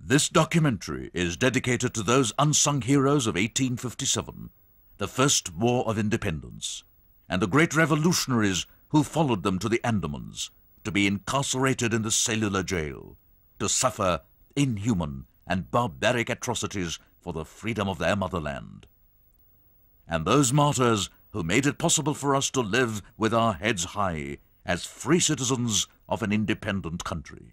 This documentary is dedicated to those unsung heroes of 1857, the first War of Independence, and the great revolutionaries who followed them to the Andamans, to be incarcerated in the cellular jail, to suffer inhuman and barbaric atrocities for the freedom of their motherland. And those martyrs who made it possible for us to live with our heads high as free citizens of an independent country.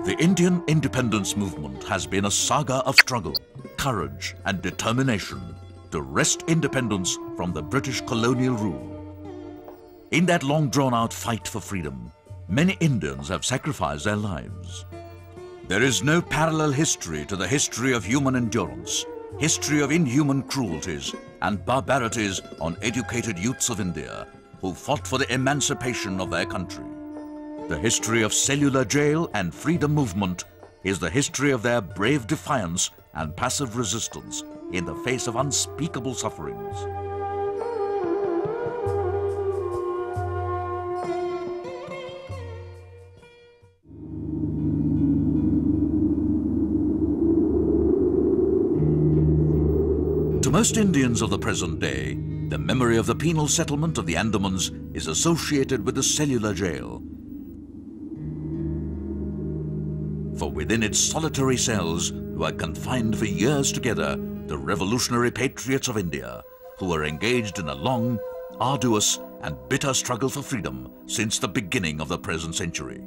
The Indian independence movement has been a saga of struggle, courage and determination to wrest independence from the British colonial rule. In that long drawn-out fight for freedom, many Indians have sacrificed their lives. There is no parallel history to the history of human endurance, history of inhuman cruelties and barbarities on educated youths of India who fought for the emancipation of their country. The history of cellular jail and freedom movement is the history of their brave defiance and passive resistance in the face of unspeakable sufferings. To most Indians of the present day, the memory of the penal settlement of the Andamans is associated with the cellular jail. For within its solitary cells were confined for years together the revolutionary patriots of India, who were engaged in a long, arduous and bitter struggle for freedom since the beginning of the present century.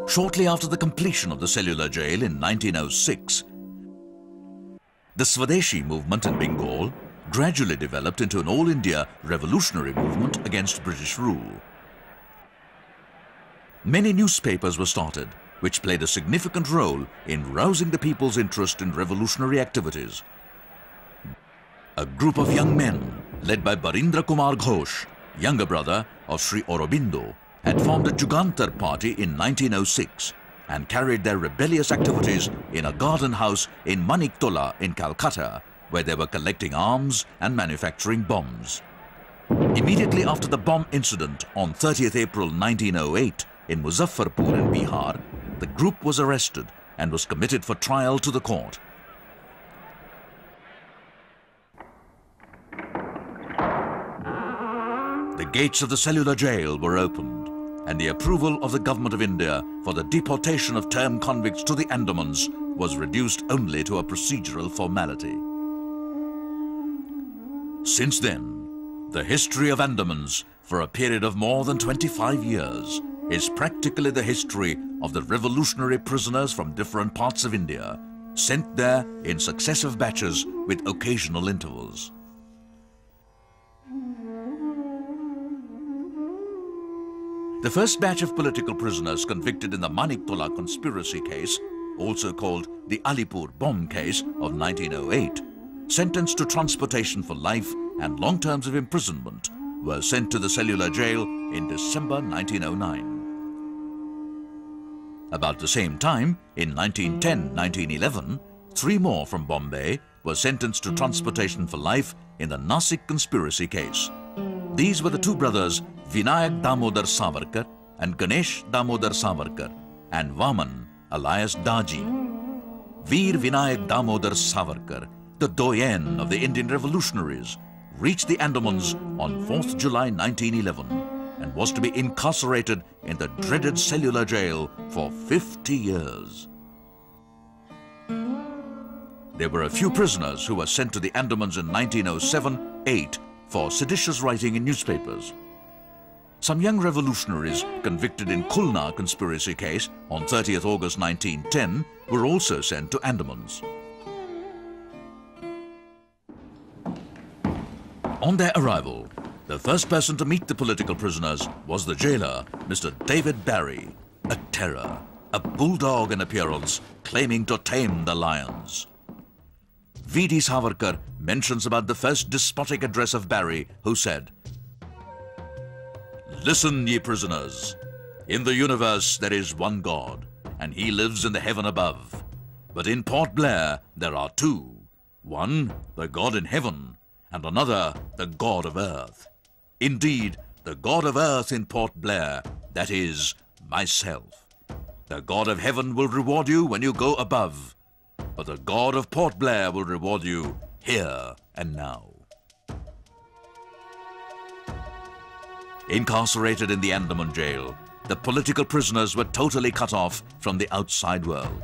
Shortly after the completion of the cellular jail in 1906, the Swadeshi movement in Bengal gradually developed into an all-India revolutionary movement against British rule. Many newspapers were started, which played a significant role in rousing the people's interest in revolutionary activities. A group of young men, led by Barindra Kumar Ghosh, younger brother of Sri Aurobindo, had formed a Jugantar party in 1906 and carried their rebellious activities in a garden house in Maniktola in Calcutta, where they were collecting arms and manufacturing bombs. Immediately after the bomb incident on 30th April 1908, in Muzaffarpur in Bihar, the group was arrested and was committed for trial to the court. The gates of the cellular jail were opened, and the approval of the Government of India for the deportation of term convicts to the Andamans was reduced only to a procedural formality. Since then, the history of Andamans, for a period of more than 25 years, is practically the history of the revolutionary prisoners from different parts of India, sent there in successive batches with occasional intervals. The first batch of political prisoners convicted in the Maniktola conspiracy case, also called the Alipur bomb case of 1908, sentenced to transportation for life and long terms of imprisonment, were sent to the cellular jail in December 1909. About the same time, in 1910-1911, 3 more from Bombay were sentenced to transportation for life in the Nasik conspiracy case. These were the 2 brothers Vinayak Damodar Savarkar and Ganesh Damodar Savarkar, and Vaman alias Daji. Veer Vinayak Damodar Savarkar, the doyen of the Indian revolutionaries, reached the Andamans on 4th July 1911 and was to be incarcerated in the dreaded cellular jail for 50 years. there were a few prisoners who were sent to the Andamans in 1907-8 for seditious writing in newspapers. Some young revolutionaries convicted in Khulna conspiracy case on 30th August 1910 were also sent to Andamans. On their arrival, the first person to meet the political prisoners was the jailer, Mr. David Barry, a terror, a bulldog in appearance, claiming to tame the lions. V.D. Savarkar mentions about the first despotic address of Barry, who said, "Listen, ye prisoners. In the universe there is one God, and he lives in the heaven above. But in Port Blair there are two. One, the God in heaven, and another, the God of earth. Indeed, the God of earth in Port Blair, that is, myself. The God of heaven will reward you when you go above, but the God of Port Blair will reward you here and now." Incarcerated in the Andaman jail, the political prisoners were totally cut off from the outside world.